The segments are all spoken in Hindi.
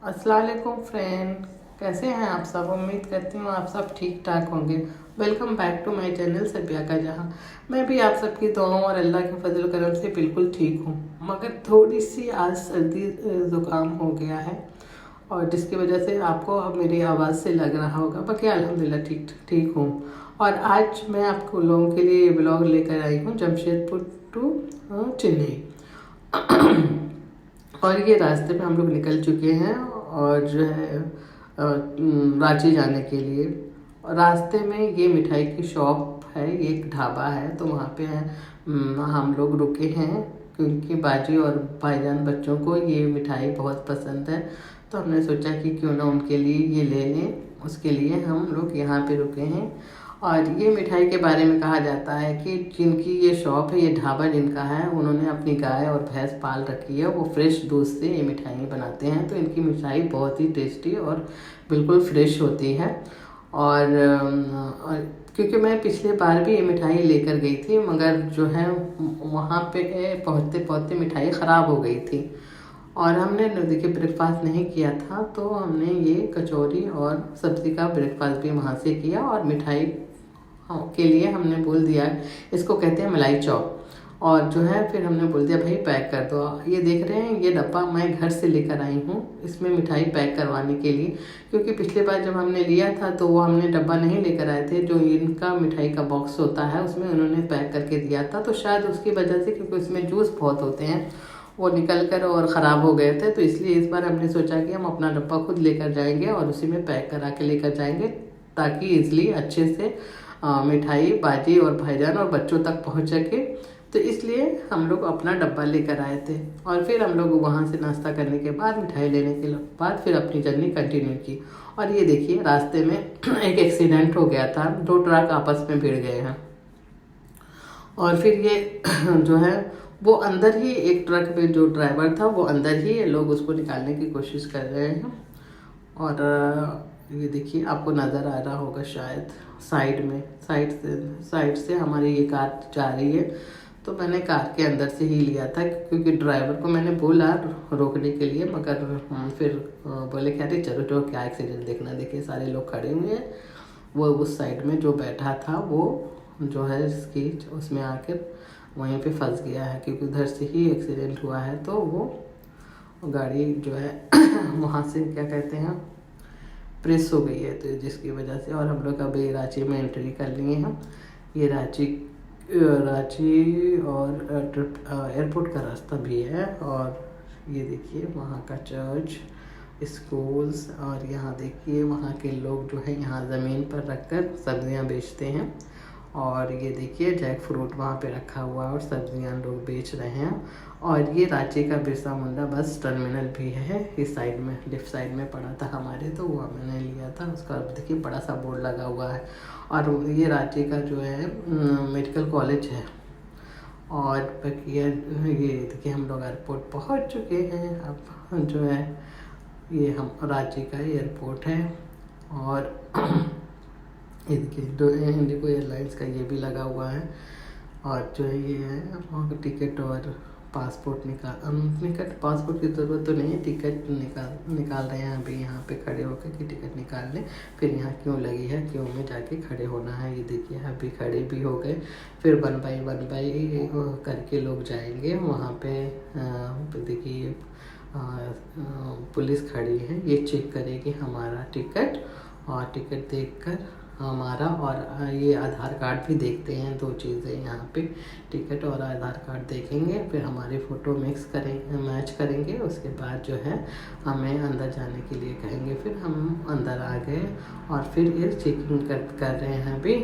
अस्सलाम वालेकुम फ्रेंड, कैसे हैं आप सब। उम्मीद करती हूँ आप सब ठीक ठाक होंगे। Welcome back to my channel Sabiya का जहाँ। मैं भी आप सबकी दुआओं और अल्लाह के फजल करम से बिल्कुल ठीक हूँ, मगर थोड़ी सी आज सर्दी ज़ुकाम हो गया है और जिसकी वजह से आपको अब मेरी आवाज़ से लग रहा होगा। बाकी अल्हम्दुलिल्लाह ठीक ठीक हूँ। और आज मैं आपको लोगों के लिए ये ब्लॉग लेकर आई हूँ जमशेदपुर टू चेन्नई। और ये रास्ते में हम लोग निकल चुके हैं और जो है रांची जाने के लिए। और रास्ते में ये मिठाई की शॉप है, ये एक ढाबा है, तो वहाँ पे हम लोग रुके हैं क्योंकि बाजी और भाईजान बच्चों को ये मिठाई बहुत पसंद है, तो हमने सोचा कि क्यों ना उनके लिए ये ले लें। उसके लिए हम लोग यहाँ पे रुके हैं। और ये मिठाई के बारे में कहा जाता है कि जिनकी ये शॉप है, ये ढाबा जिनका है, उन्होंने अपनी गाय और भैंस पाल रखी है, वो फ्रेश दूध से ये मिठाई बनाते हैं। तो इनकी मिठाई बहुत ही टेस्टी और बिल्कुल फ्रेश होती है। और क्योंकि मैं पिछले बार भी ये मिठाई लेकर गई थी, मगर जो है वहाँ पे पहुँचते पहुँचते मिठाई ख़राब हो गई थी और हमने देखिए ब्रेकफास्ट नहीं किया था, तो हमने ये कचौरी और सब्ज़ी का ब्रेकफास्ट भी वहाँ से किया। और मिठाई के लिए हमने बोल दिया, इसको कहते हैं मलाई चॉप। और जो है फिर हमने बोल दिया भाई पैक कर दो। ये देख रहे हैं, ये डब्बा मैं घर से लेकर आई हूँ इसमें मिठाई पैक करवाने के लिए, क्योंकि पिछले बार जब हमने लिया था तो वो हमने डब्बा नहीं लेकर आए थे। जो इनका मिठाई का बॉक्स होता है उसमें उन्होंने पैक करके दिया था, तो शायद उसकी वजह से, क्योंकि उसमें जूस बहुत होते हैं, वो निकल कर और ख़राब हो गए थे। तो इसलिए इस बार हमने सोचा कि हम अपना डब्बा खुद लेकर जाएंगे और उसी में पैक करा के लेकर जाएंगे, ताकि ईज़िली अच्छे से मिठाई बाजी और भाईजान और बच्चों तक पहुंच सके। तो इसलिए हम लोग अपना डब्बा लेकर आए थे। और फिर हम लोग वहाँ से नाश्ता करने के बाद, मिठाई लेने के बाद फिर अपनी जर्नी कंटिन्यू की। और ये देखिए रास्ते में एक एक्सीडेंट हो गया था, 2 ट्रक आपस में भिड़ गए हैं। और फिर ये जो है वो अंदर ही, एक ट्रक में जो ड्राइवर था वो अंदर ही, ये लोग उसको निकालने की कोशिश कर रहे हैं। और ये देखिए आपको नज़र आ रहा होगा शायद, साइड से हमारी ये कार जा रही है। तो मैंने कार के अंदर से ही लिया था, क्योंकि ड्राइवर को मैंने बोला रोकने के लिए, मगर फिर बोले कि अरे चलो जो क्या एक्सीडेंट देखना। देखिए सारे लोग खड़े हुए हैं, वो उस साइड में जो बैठा था वो जो है इसकी उसमें आकर वहीं पे फंस गया है, क्योंकि उधर से ही एक्सीडेंट हुआ है। तो वो गाड़ी जो है वहाँ से क्या कहते हैं प्रेस हो गई है, तो जिसकी वजह से। और हम लोग अभी रांची में एंट्री कर लिए हैं। ये रांची और एयरपोर्ट का रास्ता भी है। और ये देखिए वहाँ का चर्च, स्कूल्स, और यहाँ देखिए वहाँ के लोग जो है यहाँ ज़मीन पर रखकर सब्जियाँ बेचते हैं। और ये देखिए जैक फ्रूट वहाँ पे रखा हुआ है और सब्जियाँ लोग बेच रहे हैं। और ये रांची का बिरसा मुंडा बस टर्मिनल भी है, इस साइड में, लेफ्ट साइड में पड़ा था हमारे, तो वो मैंने लिया था। उसका देखिए बड़ा सा बोर्ड लगा हुआ है। और ये रांची का जो है मेडिकल कॉलेज है। और बाकी ये देखिए हम लोग एयरपोर्ट पहुँच चुके हैं। अब जो है ये हम रांची का एयरपोर्ट है। और ये देखिए इंडिगो एयरलाइंस का ये भी लगा हुआ है। और जो है ये है वहाँ का टिकट और पासपोर्ट पासपोर्ट की ज़रूरत तो नहीं है, टिकट निकाल रहे हैं अभी यहाँ पे खड़े होकर कि टिकट निकाल लें, फिर यहाँ क्यों लगी है, क्यों में जाके खड़े होना है। ये देखिए अभी खड़े भी हो गए, फिर वन बाई करके लोग जाएंगे वहाँ पे। देखिए पुलिस खड़ी है, ये चेक करेगी हमारा टिकट, और टिकट देखकर हमारा, और ये आधार कार्ड भी देखते हैं। 2 चीज़ें यहाँ पे, टिकट और आधार कार्ड देखेंगे, फिर हमारी फ़ोटो मैच करेंगे। उसके बाद जो है हमें अंदर जाने के लिए कहेंगे। फिर हम अंदर आ गए और फिर ये चेकिंग कर रहे हैं अभी।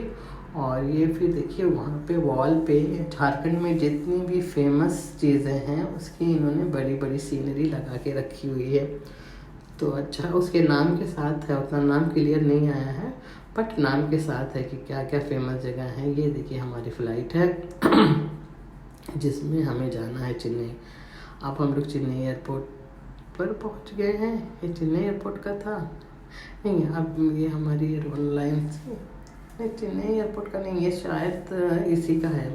और ये फिर देखिए वहाँ पे वॉल पे झारखंड में जितनी भी फेमस चीज़ें हैं उसकी इन्होंने बड़ी बड़ी सीनरी लगा के रखी हुई है। तो अच्छा उसके नाम के साथ है, उतना नाम क्लियर नहीं आया है, बट नाम के साथ है कि क्या क्या फेमस जगह है। ये देखिए हमारी फ़्लाइट है जिसमें हमें जाना है चेन्नई। अब हम लोग चेन्नई एयरपोर्ट पर पहुंच गए हैं। ये चेन्नई एयरपोर्ट का था नहीं, अब ये हमारी एयरलाइन थी नहीं, चेन्नई एयरपोर्ट का नहीं, ये शायद इसी का है।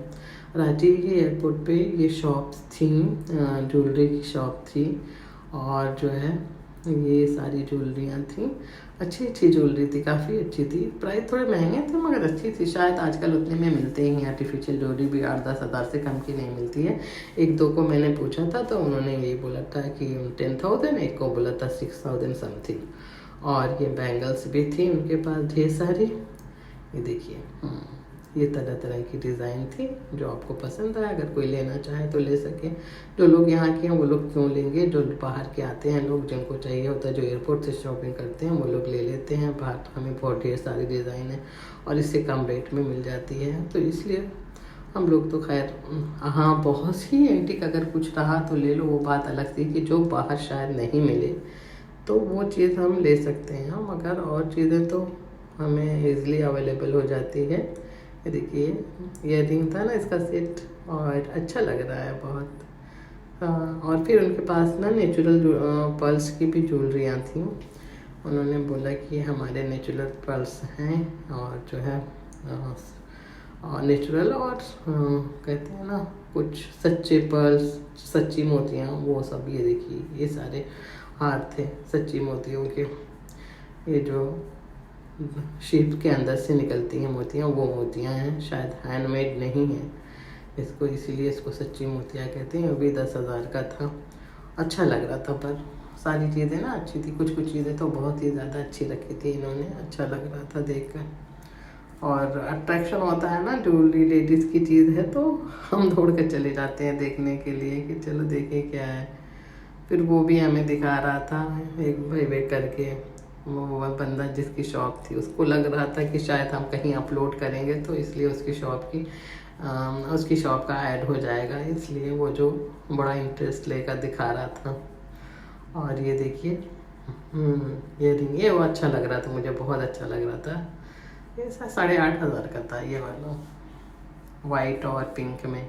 रांची के एयरपोर्ट पे ये शॉप्स थी, ज्वेलरी की शॉप थी। और जो है ये सारी ज्वेलरियाँ थी, अच्छी अच्छी ज्वेलरी थी, काफ़ी अच्छी थी। प्राइस थोड़े महंगे थे मगर अच्छी थी। शायद आजकल उतने में मिलते ही हैं, आर्टिफिशियल ज्वेलरी भी 8-10 हज़ार से कम की नहीं मिलती है। एक दो को मैंने पूछा था तो उन्होंने यही बोला था कि 10,000, एक को बोला था 6,000 समथिंग। और ये बैंगल्स भी थी उनके पास ढेर सारी। ये देखिए, ये तरह तरह की डिज़ाइन थी, जो आपको पसंद आए अगर कोई लेना चाहे तो ले सके। जो लोग यहाँ के हैं वो लोग क्यों लेंगे, जो बाहर के आते हैं लोग, जिनको चाहिए होता है, जो एयरपोर्ट से शॉपिंग करते हैं वो लोग ले लेते हैं। बाहर तो हमें बहुत ढेर सारी डिज़ाइन है और इससे कम रेट में मिल जाती है, तो इसलिए हम लोग तो खैर, हाँ बहुत सी एंटीक अगर कुछ रहा तो ले लो, वो बात अलग थी कि जो बाहर शायद नहीं मिले तो वो चीज़ हम ले सकते हैं, मगर और चीज़ें तो हमें ईज़िली अवेलेबल हो जाती है। ये देखिए, ईयररिंग था ना इसका सेट, और अच्छा लग रहा है बहुत। और फिर उनके पास ना नेचुरल पर्ल्स की भी ज्वेलरियाँ थी। उन्होंने बोला कि हमारे नेचुरल पर्ल्स हैं, और जो है नेचुरल, और कहते हैं ना कुछ सच्चे पर्ल्स, सच्ची मोतियाँ, वो सब। ये देखिए, ये सारे हार थे सच्ची मोतियों के। ये जो शिप के अंदर से निकलती हैं मोतियाँ, वो मोतियाँ हैं, शायद हैंडमेड नहीं है इसको, इसीलिए इसको सच्ची मोतियाँ कहते हैं। वो भी 10,000 का था। अच्छा लग रहा था, पर सारी चीज़ें ना अच्छी थी, कुछ कुछ चीज़ें तो बहुत ही ज़्यादा अच्छी रखी थी इन्होंने, अच्छा लग रहा था देखकर। और अट्रैक्शन होता है ना, ज्वेलरी लेडीज़ की चीज़ है तो हम दौड़ कर चले जाते हैं देखने के लिए कि चलो देखें क्या है। फिर वो भी हमें दिखा रहा था एक भाई करके, वो बंदा जिसकी शॉप थी, उसको लग रहा था कि शायद हम कहीं अपलोड करेंगे तो इसलिए उसकी शॉप का ऐड हो जाएगा, इसलिए वो जो बड़ा इंटरेस्ट लेकर दिखा रहा था। और ये देखिए, ये रिंग, ये वो अच्छा लग रहा था, मुझे बहुत अच्छा लग रहा था। ये 8,500 का था ये वाला, वाइट और पिंक में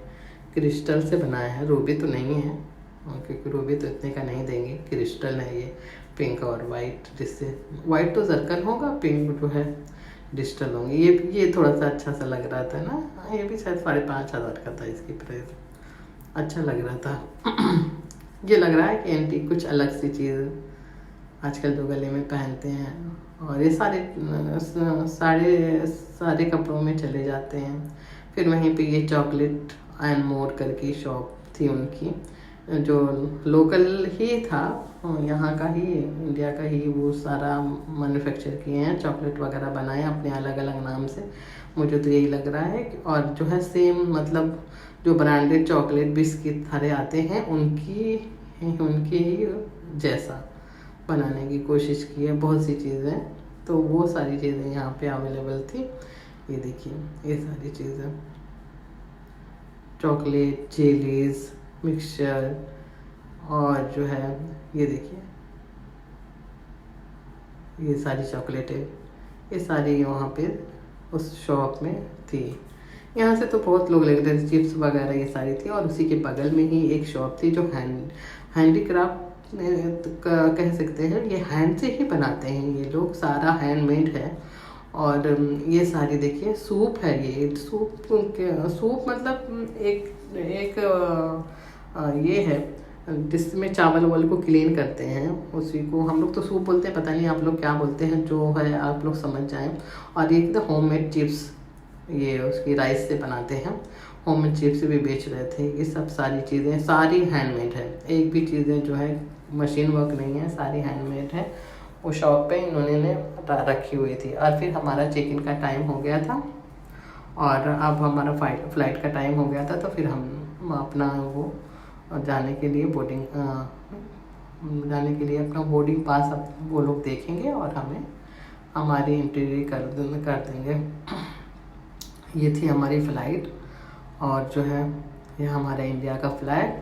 क्रिस्टल से बनाया है, रूबी तो नहीं है क्योंकि रूबी तो इतने का नहीं देंगे। क्रिस्टल है ये, पिंक और वाइट, जिससे वाइट तो जरकन होगा, पिंक जो है डिजिटल होंगे। ये थोड़ा सा अच्छा सा लग रहा था ना, ये भी शायद 5,500 का था इसकी प्राइस, अच्छा लग रहा था। ये लग रहा है कि एंटीक कुछ अलग सी चीज़ आजकल जो गले में पहनते हैं, और ये सारे कपड़ों में चले जाते हैं। फिर वहीं पे ये चॉकलेट एंड मोर करके शॉप थी उनकी, जो लोकल ही था, यहाँ का ही, इंडिया का ही, वो सारा मैन्युफैक्चर किए हैं, चॉकलेट वगैरह बनाए अपने अलग अलग नाम से, मुझे तो यही लग रहा है। और जो है सेम, मतलब जो ब्रांडेड चॉकलेट बिस्किट सारे आते हैं उनकी ही जैसा बनाने की कोशिश की है, बहुत सी चीज़ें, तो वो सारी चीज़ें यहाँ पे अवेलेबल थी। ये देखिए, ये सारी चीज़ें, चॉकलेट, जेलीज, मिक्सचर, और जो है ये देखिए, ये सारी चॉकलेटें, ये सारी वहाँ पे उस शॉप में थी। यहाँ से तो बहुत लोग ले रहे थे, चिप्स वगैरह ये सारी थी। और उसी के बगल में ही एक शॉप थी जो हैंडीक्राफ्ट कह सकते हैं, ये हैंड से ही बनाते हैं ये लोग, सारा हैंडमेड है। और ये सारी देखिए, सूप है, ये सूप मतलब एक ये है जिसमें चावल वावल को क्लीन करते हैं, उसी को हम लोग तो सूप बोलते हैं, पता नहीं आप लोग क्या बोलते हैं, जो है आप लोग समझ जाएं। और ये तो होममेड चिप्स, ये उसकी राइस से बनाते हैं, होममेड चिप्स भी बेच रहे थे। ये सब सारी चीज़ें सारी हैंडमेड है, एक भी चीज़ें जो है मशीन वर्क नहीं है, सारी हैंडमेड है। वो शॉप पे इन्होंने रखी हुई थी। और फिर हमारा चेक इन का टाइम हो गया था, और अब हमारा फ्लाइट का टाइम हो गया था, तो फिर हम अपना वो जाने के लिए अपना बोर्डिंग पास अब वो लोग देखेंगे और हमें हमारी एंट्री कर देंगे। ये थी हमारी फ़्लाइट, और जो है ये हमारा इंडिया का फ्लैग,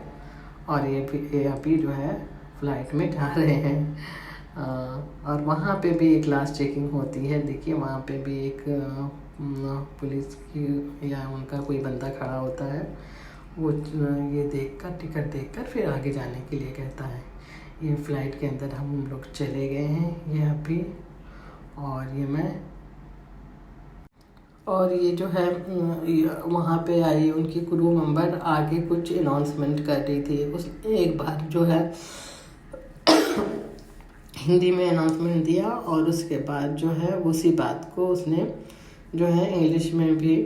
और ये अभी जो है फ़्लाइट में जा रहे हैं। और वहाँ पे भी एक लास्ट चेकिंग होती है, देखिए वहाँ पे भी एक पुलिस की या उनका कोई बंदा खड़ा होता है, वो ये देखकर, टिकट देखकर फिर आगे जाने के लिए कहता है। ये फ़्लाइट के अंदर हम लोग चले गए हैं ये अभी, और ये जो है वहाँ पे आई उनकी क्रू मेंबर आगे कुछ अनाउंसमेंट कर रही थी। उस एक बार जो है हिंदी में अनाउंसमेंट दिया और उसके बाद जो है उसी बात को उसने जो है इंग्लिश में भी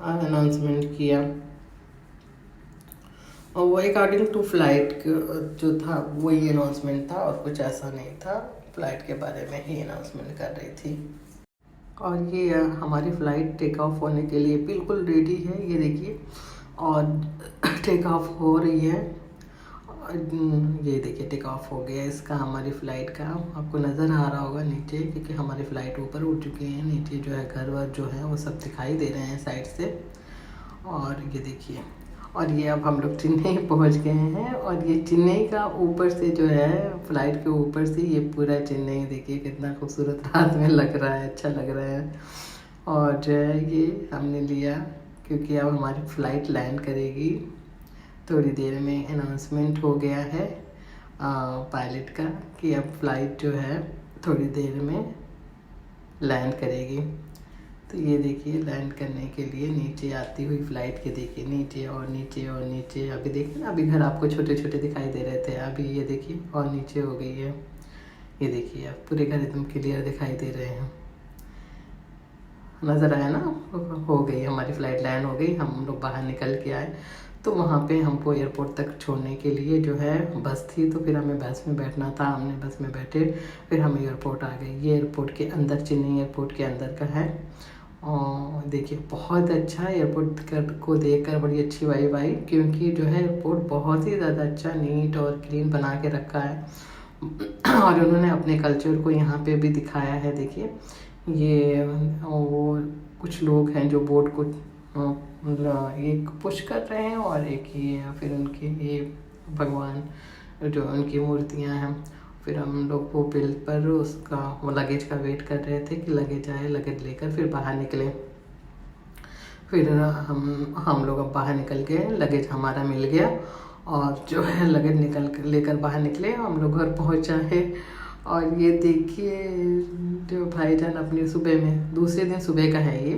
अनाउंसमेंट किया। और वो अकॉर्डिंग टू फ्लाइट जो था वही अनाउंसमेंट था और कुछ ऐसा नहीं था, फ्लाइट के बारे में ही अनाउंसमेंट कर रही थी। और ये हमारी फ़्लाइट टेक ऑफ होने के लिए बिल्कुल रेडी है, ये देखिए, और टेक ऑफ हो रही है। ये देखिए टेक ऑफ हो गया इसका, हमारी फ़्लाइट का। आपको नज़र आ रहा होगा नीचे, क्योंकि हमारी फ़्लाइट ऊपर उड़ चुकी है, नीचे जो है घर वर जो है वो सब दिखाई दे रहे हैं साइड से। और ये देखिए, और ये अब हम लोग चेन्नई पहुंच गए हैं। और ये चेन्नई का ऊपर से जो है फ़्लाइट के ऊपर से ये पूरा चेन्नई देखिए कितना खूबसूरत रात में लग रहा है, अच्छा लग रहा है। और जो है ये हमने लिया क्योंकि अब हमारी फ़्लाइट लैंड करेगी थोड़ी देर में। अनाउंसमेंट हो गया है पायलट का कि अब फ़्लाइट जो है थोड़ी देर में लैंड करेगी। तो ये देखिए लैंड करने के लिए नीचे आती हुई फ़्लाइट के देखिए नीचे और नीचे और नीचे। अभी देखिए ना, अभी घर आपको छोटे छोटे दिखाई दे रहे थे, अभी ये देखिए और नीचे हो गई है। ये देखिए अब पूरे घर एकदम क्लियर दिखाई दे रहे हैं, नज़र आया ना। हो गई हमारी फ़्लाइट, लैंड हो गई, हम लोग बाहर निकल के आए। तो वहाँ पे हमको एयरपोर्ट तक छोड़ने के लिए जो है बस थी, तो फिर हमें बस में बैठना था। हमने बस में बैठे, फिर हम एयरपोर्ट आ गए। ये एयरपोर्ट के अंदर, चेन्नई एयरपोर्ट के अंदर का है। और देखिए बहुत अच्छा एयरपोर्ट को देखकर बड़ी अच्छी वाइब आई, क्योंकि जो है एयरपोर्ट बहुत ही ज़्यादा अच्छा, नीट और क्लीन बना के रखा है। और उन्होंने अपने कल्चर को यहाँ पे भी दिखाया है। देखिए ये वो कुछ लोग हैं जो बोट को एक पुश कर रहे हैं, और एक ये फिर उनके ये भगवान जो उनकी मूर्तियाँ हैं। फिर हम लोग वो बिल पर उसका वो लगेज का वेट कर रहे थे कि लगेज आए, लगेज लेकर फिर बाहर निकले। फिर हम लोग अब बाहर निकल गए, लगेज हमारा मिल गया और जो है लगेज लेकर बाहर निकले, हम लोग घर पहुँचा है। और ये देखिए जो भाईजान अपनी सुबह में, दूसरे दिन सुबह का है ये,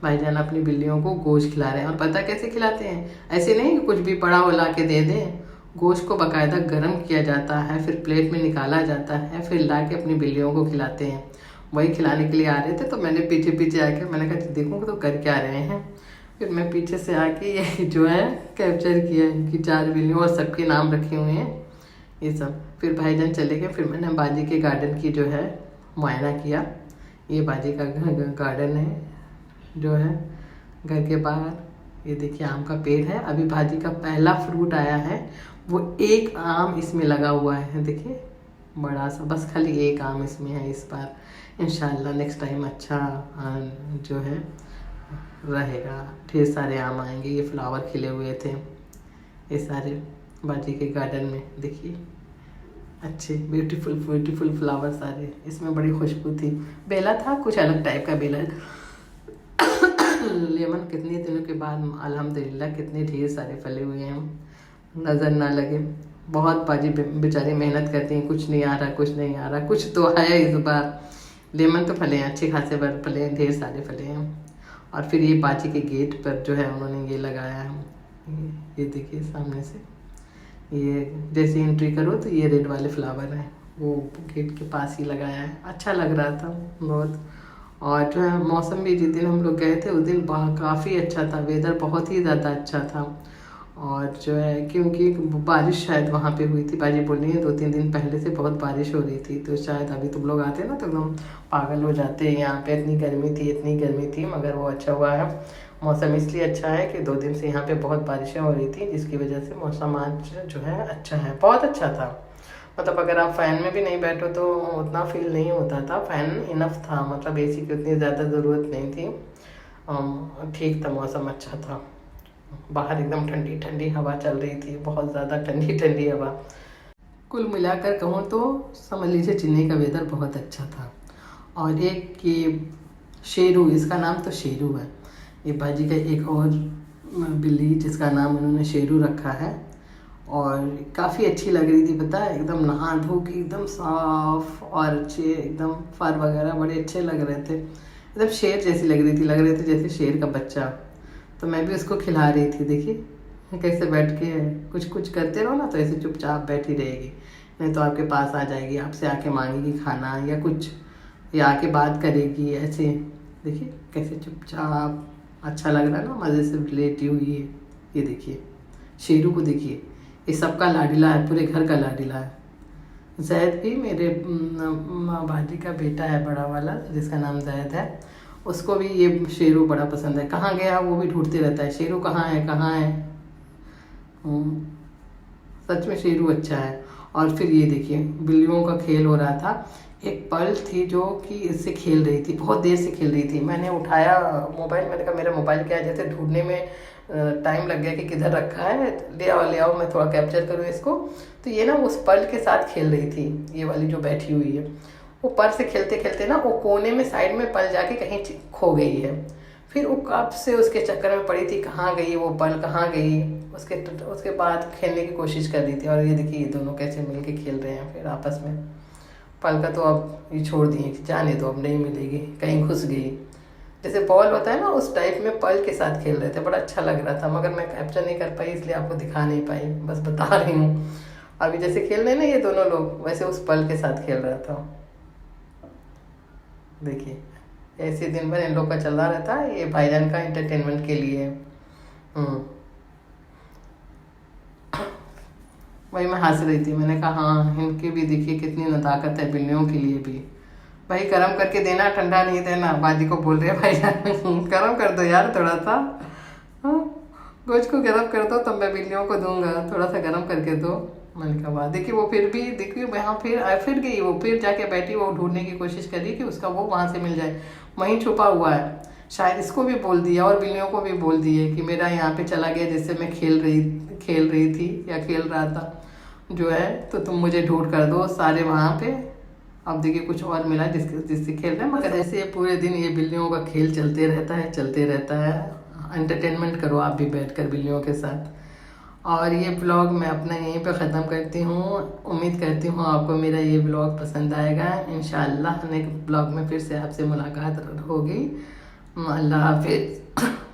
भाईजान अपनी बिल्लियों को गोश्त खिला रहे हैं। और पता कैसे खिलाते हैं, ऐसे नहीं कि कुछ भी पड़ा हो ला के दे दें। गोश्त को बाकायदा गर्म किया जाता है, फिर प्लेट में निकाला जाता है, फिर ला के अपनी बिल्लियों को खिलाते हैं। वही खिलाने के लिए आ रहे थे, तो मैंने पीछे पीछे आके मैंने कहा देखूँ तो कर क्या रहे हैं। फिर मैं पीछे से आके ये जो है कैप्चर किया इनकी 4 बिल्लियों, और सबके नाम रखे हुए हैं ये सब। फिर भाईजान चले गए, फिर मैंने बाजी के गार्डन की जो है मुआयना किया। ये बाजी का गार्डन है जो है घर के बाहर। ये देखिए आम का पेड़ है, अभी बाजी का पहला फ्रूट आया है, वो एक आम इसमें लगा हुआ है, देखिए बड़ा सा, बस खाली एक आम इसमें है इस बार। इंशाल्लाह नेक्स्ट टाइम अच्छा जो है रहेगा, ढेर सारे आम आएंगे। ये फ्लावर खिले हुए थे ये सारे बाजी के गार्डन में, देखिए अच्छे ब्यूटीफुल ब्यूटीफुल फ्लावर सारे, इसमें बड़ी खुशबू थी। बेला था कुछ अलग टाइप का बेला। लेमन कितने दिनों के बाद अल्हम्दुलिल्लाह कितने ढेर सारे फले हुए हैं, नज़र ना लगे। बहुत बाजी बेचारे मेहनत करती हैं, कुछ नहीं आ रहा कुछ नहीं आ रहा, कुछ तो आया इस बार। लेमन तो फले हैं, अच्छे खासे बार फले हैं, ढेर सारे फले हैं। और फिर ये बाजी के गेट पर जो है उन्होंने ये लगाया है, ये देखिए सामने से, ये जैसे एंट्री करो तो ये रेड वाले फ्लावर हैं, वो गेट के पास ही लगाया है। अच्छा लग रहा था बहुत। और जो है मौसम भी, जिस दिन हम लोग गए थे उस दिन काफ़ी अच्छा था, वेदर बहुत ही ज़्यादा अच्छा था। और जो है क्योंकि बारिश शायद वहाँ पे हुई थी, बाजी बोल रही है 2-3 दिन पहले से बहुत बारिश हो रही थी, तो शायद अभी तुम लोग आते ना तो एकदम पागल हो जाते। यहाँ पे इतनी गर्मी थी, मगर वो अच्छा हुआ है मौसम, इसलिए अच्छा है कि 2 दिन से यहाँ पे बहुत बारिशें हो रही थी, जिसकी वजह से मौसम आज जो है अच्छा है, बहुत अच्छा था। मतलब अगर आप फ़ैन में भी नहीं बैठो तो उतना फील नहीं होता था, फ़ैन इनफ था, मतलब एसी की उतनी ज़्यादा ज़रूरत नहीं थी। ठीक था, मौसम अच्छा था। बाहर एकदम ठंडी ठंडी हवा चल रही थी, बहुत ज़्यादा ठंडी ठंडी हवा। कुल मिलाकर कहूँ तो समझ लीजिए चेन्नई का वेदर बहुत अच्छा था। और एक ये शेरू, इसका नाम तो शेरू है, ये बाजी का एक और बिल्ली जिसका नाम उन्होंने शेरू रखा है, और काफ़ी अच्छी लग रही थी, पता है एकदम नहा धो के एकदम साफ और अच्छे, एकदम फर वगैरह बड़े अच्छे लग रहे थे, एकदम शेर जैसी लग रहे थे जैसे शेर का बच्चा। तो मैं भी उसको खिला रही थी, देखिए कैसे बैठ के कुछ कुछ करते रहो ना तो ऐसे चुपचाप बैठी रहेगी, नहीं तो आपके पास आ जाएगी, आपसे आके मांगेगी खाना या कुछ, या आके बात करेगी ऐसे। देखिए कैसे चुपचाप, अच्छा लग रहा है ना, मज़े से लेटी हुई है। ये देखिए शेरू को देखिए, ये सबका लाडला है, पूरे घर का लाडला है। जैद भी मेरे भाजी का बेटा है, बड़ा वाला जिसका नाम जैद है, उसको भी ये शेरू बड़ा पसंद है। कहाँ गया वो भी ढूंढते रहता है, शेरू कहाँ है कहाँ है। सच में शेरू अच्छा है। और फिर ये देखिए बिल्लियों का खेल हो रहा था। एक पर्ल थी जो कि इससे खेल रही थी, बहुत देर से खेल रही थी। मैंने उठाया मोबाइल, मैंने कहा मेरा मोबाइल क्या है, जैसे ढूंढने में टाइम लग गया कि किधर रखा है, ले आओ मैं थोड़ा कैप्चर करूँ इसको। तो ये ना उस पर्ल के साथ खेल रही थी, ये वाली जो बैठी हुई है। वो पर्ल से खेलते खेलते ना वो कोने में साइड में पर्ल जाके कहीं खो गई है। फिर वो कब से उसके चक्कर में पड़ी थी, कहाँ गई वो पर्ल, कहाँ गई। उसके बाद खेलने की कोशिश कर रही थी। और ये देखिए ये दोनों कैसे मिल के खेल रहे हैं फिर आपस में। पल का तो अब ये छोड़ दिए कि जाने दो, अब नहीं मिलेगी, कहीं घुस गई। जैसे बॉल होता है ना उस टाइप में पल के साथ खेल रहे थे, बड़ा अच्छा लग रहा था। मगर मैं कैप्चर नहीं कर पाई, इसलिए आपको दिखा नहीं पाई, बस बता रही हूँ। अभी जैसे खेल रहे हैं ना ये दोनों लोग, वैसे उस पल के साथ खेल रहा था। देखिए ऐसे दिन भर इन लोग का चल रहा रहता है, ये भाईजान का एंटरटेनमेंट के लिए। वही मैं हंस रही थी, मैंने कहा हाँ इनकी भी देखिए कितनी नदाकत है, बिल्लियों के लिए भी। भाई गर्म करके देना, ठंडा नहीं देना। बाजी को बोल रहे हैं भाई गर्म कर दो यार थोड़ा सा, गोश्त को गर्म कर दो तब मैं बिल्लियों को दूंगा, थोड़ा सा गर्म करके दो। मैंने कहा वाह। देखिए वो फिर भी देखिए वहाँ फिर गई, वो फिर जाके बैठी, वो ढूंढने की कोशिश करी कि उसका वो वहाँ से मिल जाए, वहीं छुपा हुआ है। शायद इसको भी बोल दिया और बिल्लियों को भी बोल दिए कि मेरा यहाँ पे चला गया, जिससे मैं खेल रही थी या खेल रहा था जो है, तो तुम मुझे ढूंढ कर दो सारे वहाँ पे। अब देखिए कुछ और मिला जिससे खेल रहे हैं। मगर ऐसे पूरे दिन ये बिल्लियों का खेल चलते रहता है। एंटरटेनमेंट करो आप भी बैठकर बिल्लियों के साथ। और ये ब्लॉग मैं अपना यहीं पे ख़त्म करती हूँ। उम्मीद करती हूँ आपको मेरा ये ब्लॉग पसंद आएगा। इंशाअल्लाह नेक्स्ट ब्लॉग में फिर से आपसे मुलाकात होगी। अल्लाह हाफिज़।